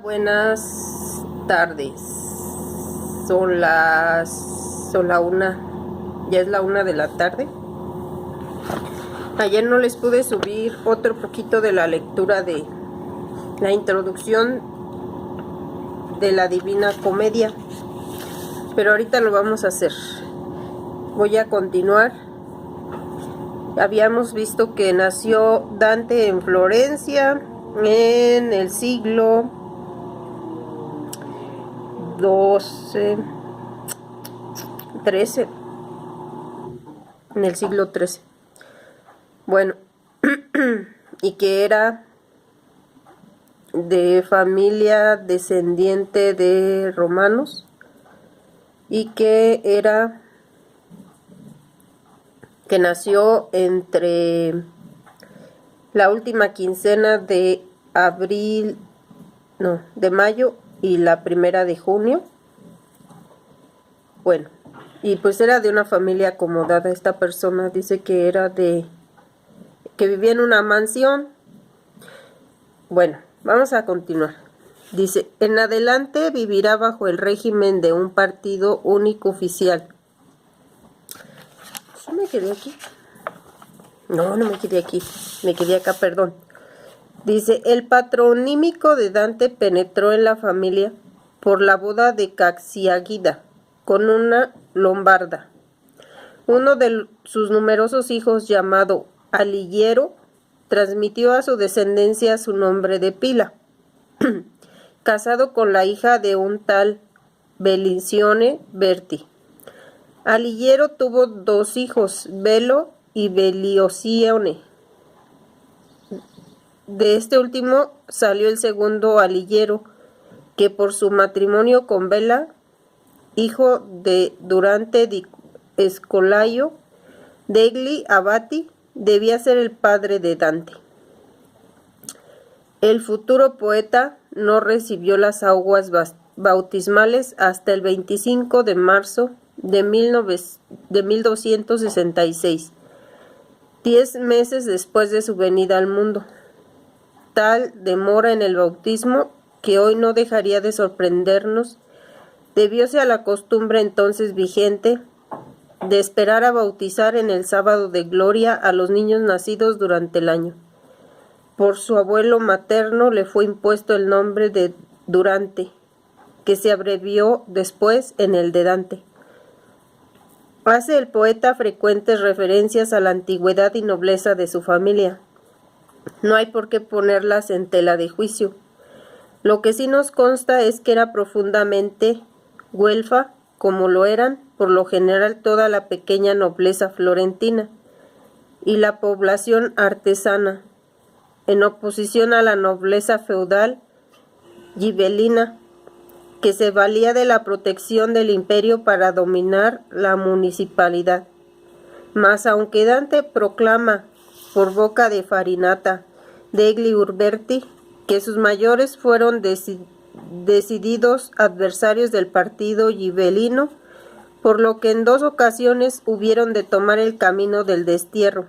Buenas tardes. Son la una. Ya es la 1 de la tarde. Ayer no les pude subir otro poquito de la lectura de la introducción de la Divina Comedia, pero ahorita lo vamos a hacer. Voy a continuar. Habíamos visto que nació Dante en Florencia en el siglo 13, en el siglo 13. Bueno, y que era de familia descendiente de romanos, y que nació entre la última quincena de mayo y la primera de junio. Bueno, y pues era de una familia acomodada. Esta persona dice que que vivía en una mansión. Bueno, vamos a continuar. Dice, en adelante vivirá bajo el régimen de un partido único oficial. ¿Sí me quedé aquí? No me quedé aquí. Me quedé acá, perdón. Dice, el patronímico de Dante penetró en la familia por la boda de Caxiagida con una lombarda. Uno de sus numerosos hijos, llamado Alighiero, transmitió a su descendencia su nombre de pila. Casado con la hija de un tal Belicione Berti. Alighiero tuvo dos hijos, Belo y Beliocione. De este último salió el segundo Alighiero, que por su matrimonio con Bela, hijo de Durante di Escolaio degli Abati, debía ser el padre de Dante. El futuro poeta no recibió las aguas bautismales hasta el 25 de marzo de 1266, 10 meses después de su venida al mundo. Tal demora en el bautismo, que hoy no dejaría de sorprendernos, debióse a la costumbre entonces vigente de esperar a bautizar en el sábado de gloria a los niños nacidos durante el año. Por su abuelo materno le fue impuesto el nombre de Durante, que se abrevió después en el de Dante. Hace el poeta frecuentes referencias a la antigüedad y nobleza de su familia. No hay por qué ponerlas en tela de juicio. Lo que sí nos consta es que era profundamente güelfa, como lo eran, por lo general, toda la pequeña nobleza florentina y la población artesana, en oposición a la nobleza feudal gibelina, que se valía de la protección del imperio para dominar la municipalidad. Mas aunque Dante proclama por boca de Farinata degli Uberti que sus mayores fueron decididos adversarios del partido gibelino, por lo que en 2 ocasiones hubieron de tomar el camino del destierro.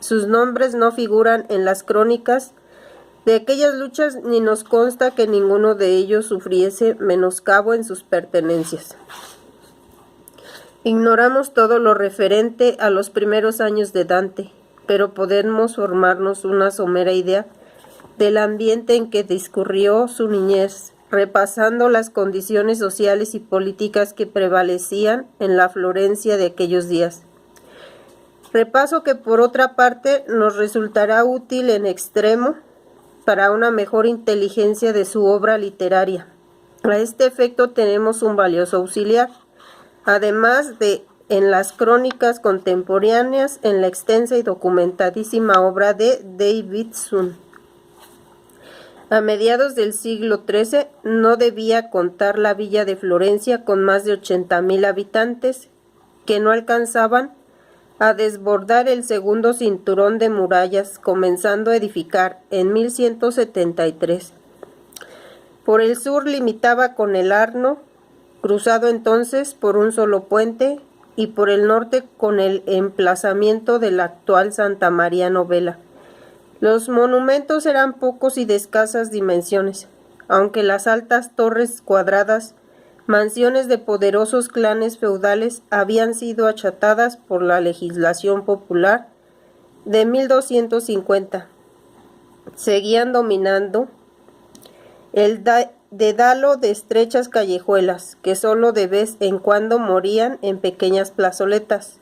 Sus nombres no figuran en las crónicas de aquellas luchas, ni nos consta que ninguno de ellos sufriese menoscabo en sus pertenencias. Ignoramos todo lo referente a los primeros años de Dante, pero podemos formarnos una somera idea del ambiente en que discurrió su niñez, repasando las condiciones sociales y políticas que prevalecían en la Florencia de aquellos días. Repaso que por otra parte nos resultará útil en extremo para una mejor inteligencia de su obra literaria. A este efecto tenemos un valioso auxiliar, además de en las crónicas contemporáneas, en la extensa y documentadísima obra de Davidson. A mediados del siglo XIII no debía contar la villa de Florencia con más de 80,000 habitantes, que no alcanzaban a desbordar el segundo cinturón de murallas, comenzando a edificar en 1173. Por el sur limitaba con el Arno, cruzado entonces por un solo puente, y por el norte con el emplazamiento de la actual Santa María Novella. Los monumentos eran pocos y de escasas dimensiones. aunque las altas torres cuadradas, mansiones de poderosos clanes feudales, habían sido achatadas por la legislación popular de 1250. Seguían dominando el dédalo de estrechas callejuelas, que solo de vez en cuando morían en pequeñas plazoletas.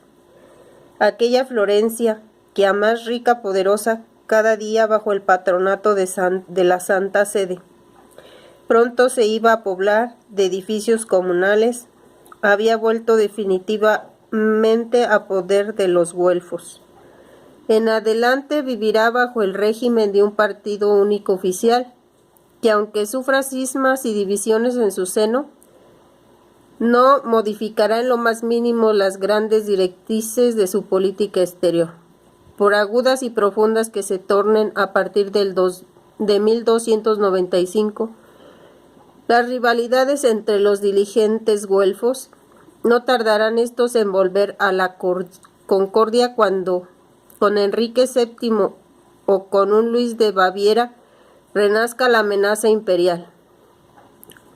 Aquella Florencia, que a más rica poderosa cada día bajo el patronato de la Santa Sede, pronto se iba a poblar de edificios comunales, había vuelto definitivamente a poder de los güelfos. En adelante vivirá bajo el régimen de un partido único oficial, que aunque sufra cismas y divisiones en su seno, no modificará en lo más mínimo las grandes directrices de su política exterior, por agudas y profundas que se tornen a partir de 1295. Las rivalidades entre los diligentes güelfos no tardarán estos en volver a la concordia cuando, con Enrique VII o con un Luis de Baviera, renazca la amenaza imperial.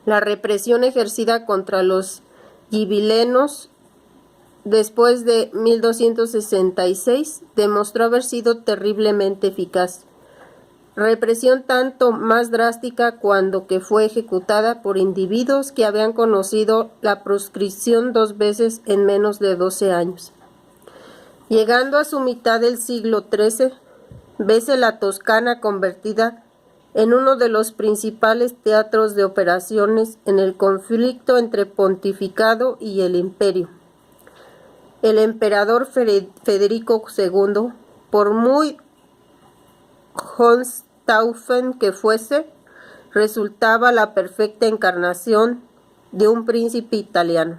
La represión ejercida contra los gibelenos después de 1266 demostró haber sido terriblemente eficaz. Represión tanto más drástica cuando que fue ejecutada por individuos que habían conocido la proscripción 2 veces en menos de 12 años. Llegando a su mitad del siglo XIII, vese la Toscana convertida en uno de los principales teatros de operaciones en el conflicto entre pontificado y el imperio. El emperador Federico II, por muy Hohenstaufen que fuese, resultaba la perfecta encarnación de un príncipe italiano,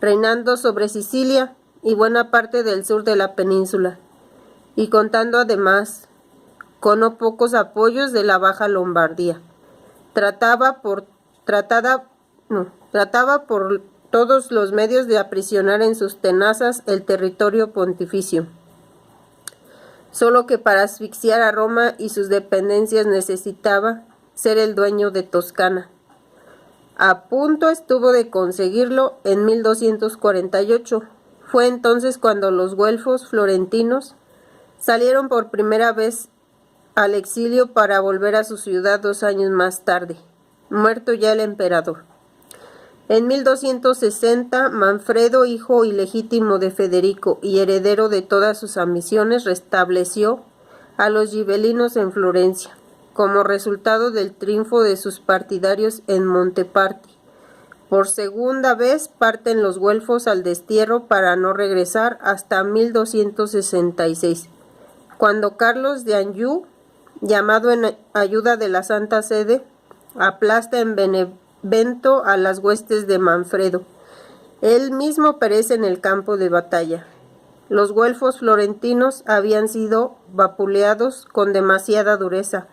reinando sobre Sicilia y buena parte del sur de la península, y contando además con no pocos apoyos de la Baja Lombardía. Trataba por todos los medios de aprisionar en sus tenazas el territorio pontificio. Solo que para asfixiar a Roma y sus dependencias necesitaba ser el dueño de Toscana. A punto estuvo de conseguirlo en 1248. Fue entonces cuando los güelfos florentinos salieron por primera vez al exilio para volver a su ciudad 2 años más tarde, muerto ya el emperador. En 1260, Manfredo, hijo ilegítimo de Federico y heredero de todas sus ambiciones, restableció a los gibelinos en Florencia, como resultado del triunfo de sus partidarios en Monteparti. Por segunda vez parten los güelfos al destierro para no regresar hasta 1266, cuando Carlos de Anjou, llamado en ayuda de la Santa Sede, aplasta en Benevento a las huestes de Manfredo. Él mismo perece en el campo de batalla. Los güelfos florentinos habían sido vapuleados con demasiada dureza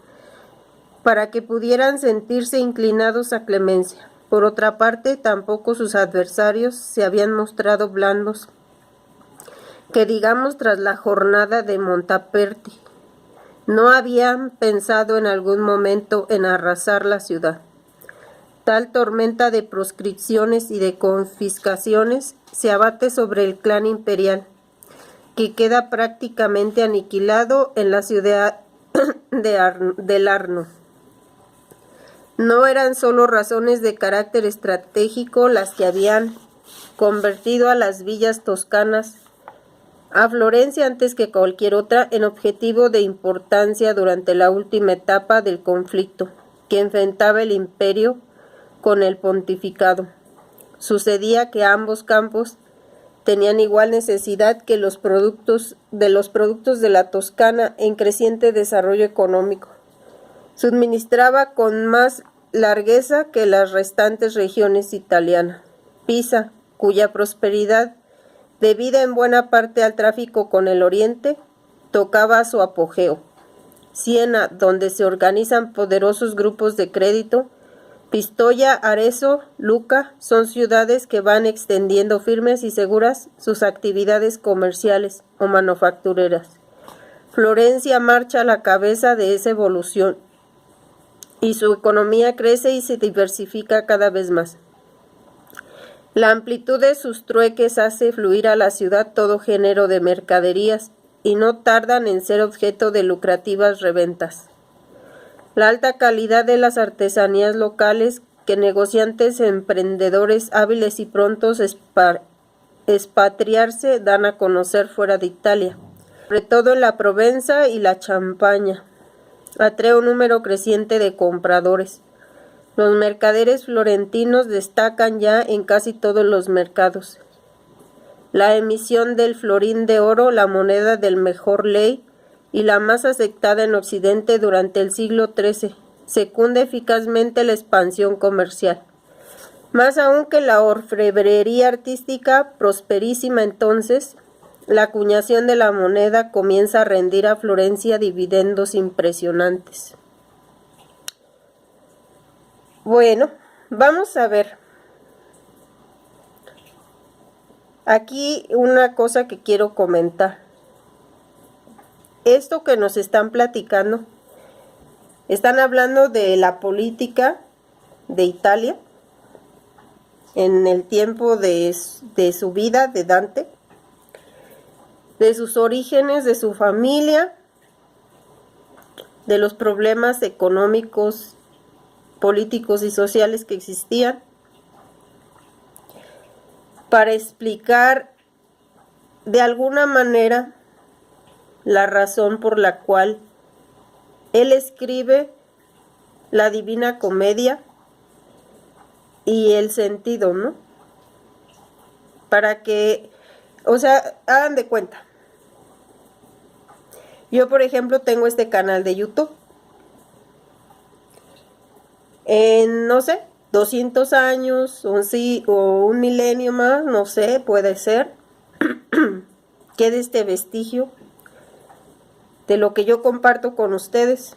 para que pudieran sentirse inclinados a clemencia. Por otra parte, tampoco sus adversarios se habían mostrado blandos, que digamos tras la jornada de Montaperti. No habían pensado en algún momento en arrasar la ciudad. Tal tormenta de proscripciones y de confiscaciones se abate sobre el clan imperial, que queda prácticamente aniquilado en la ciudad del Arno. No eran solo razones de carácter estratégico las que habían convertido a las villas toscanas, a Florencia antes que cualquier otra, en objetivo de importancia durante la última etapa del conflicto que enfrentaba el imperio con el pontificado. Sucedía que ambos campos tenían igual necesidad que los productos de la Toscana en creciente desarrollo económico. Suministraba con más largueza que las restantes regiones italianas. Pisa, cuya prosperidad, debida en buena parte al tráfico con el oriente, tocaba a su apogeo. Siena, donde se organizan poderosos grupos de crédito, Pistoia, Arezzo, Lucca, son ciudades que van extendiendo firmes y seguras sus actividades comerciales o manufactureras. Florencia marcha a la cabeza de esa evolución. y su economía crece y se diversifica cada vez más. La amplitud de sus trueques hace fluir a la ciudad todo género de mercaderías y no tardan en ser objeto de lucrativas reventas. La alta calidad de las artesanías locales que negociantes emprendedores hábiles y prontos expatriarse dan a conocer fuera de Italia, sobre todo en la Provenza y la Champaña. Atrae un número creciente de compradores. Los mercaderes florentinos destacan ya en casi todos los mercados. La emisión del florín de oro, la moneda del mejor ley y la más aceptada en Occidente durante el siglo XIII, secunda eficazmente la expansión comercial. Más aún que la orfebrería artística, prosperísima entonces, la acuñación de la moneda comienza a rendir a Florencia dividendos impresionantes. Bueno, vamos a ver. Aquí una cosa que quiero comentar. Esto que nos están platicando, están hablando de la política de Italia en el tiempo de su vida, de Dante, de sus orígenes, de su familia, de los problemas económicos, políticos y sociales que existían, para explicar de alguna manera la razón por la cual él escribe la Divina Comedia y el sentido, ¿no? Para que, hagan de cuenta. Yo, por ejemplo, tengo este canal de YouTube. En, no sé, 200 años o un milenio más, no sé, puede ser, quede este vestigio de lo que yo comparto con ustedes,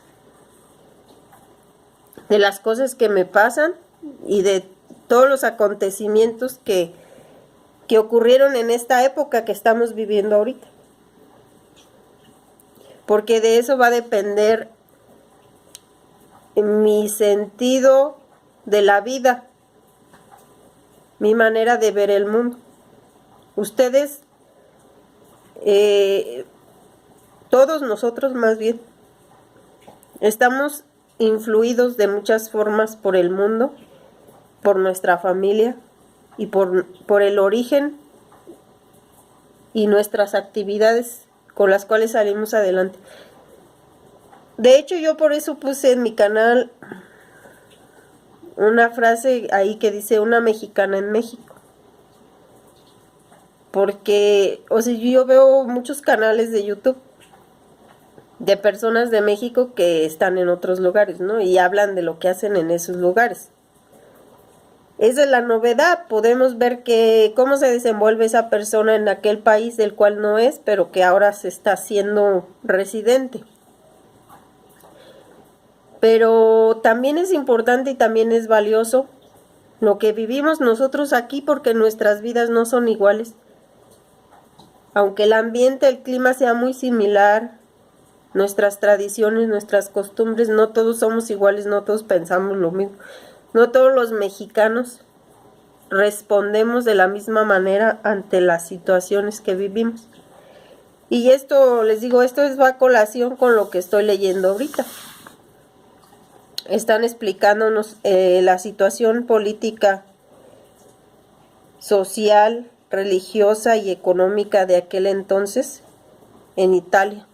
de las cosas que me pasan y de todos los acontecimientos que ocurrieron en esta época que estamos viviendo ahorita. Porque de eso va a depender mi sentido de la vida, mi manera de ver el mundo. Ustedes, todos nosotros más bien, estamos influidos de muchas formas por el mundo, por nuestra familia y por el origen y nuestras actividades con las cuales salimos adelante. De hecho, yo por eso puse en mi canal una frase ahí que dice una mexicana en México. Porque, yo veo muchos canales de YouTube de personas de México que están en otros lugares, ¿no? Y hablan de lo que hacen en esos lugares. Esa es la novedad. Podemos ver cómo se desenvuelve esa persona en aquel país del cual no es, pero que ahora se está haciendo residente. Pero también es importante y también es valioso lo que vivimos nosotros aquí, porque nuestras vidas no son iguales. Aunque el ambiente, el clima sea muy similar, nuestras tradiciones, nuestras costumbres, no todos somos iguales, no todos pensamos lo mismo. No todos los mexicanos respondemos de la misma manera ante las situaciones que vivimos. Y esto, les digo, esto va a colación con lo que estoy leyendo ahorita. Están explicándonos la situación política, social, religiosa y económica de aquel entonces en Italia.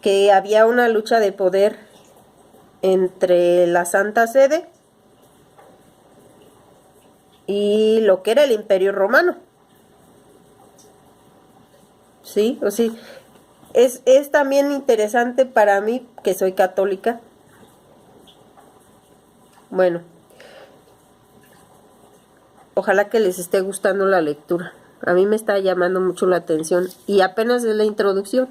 Que había una lucha de poder entre la Santa Sede y lo que era el Imperio Romano. ¿Sí? Es también interesante para mí, que soy católica. Bueno, ojalá que les esté gustando la lectura. A mí me está llamando mucho la atención y apenas es la introducción.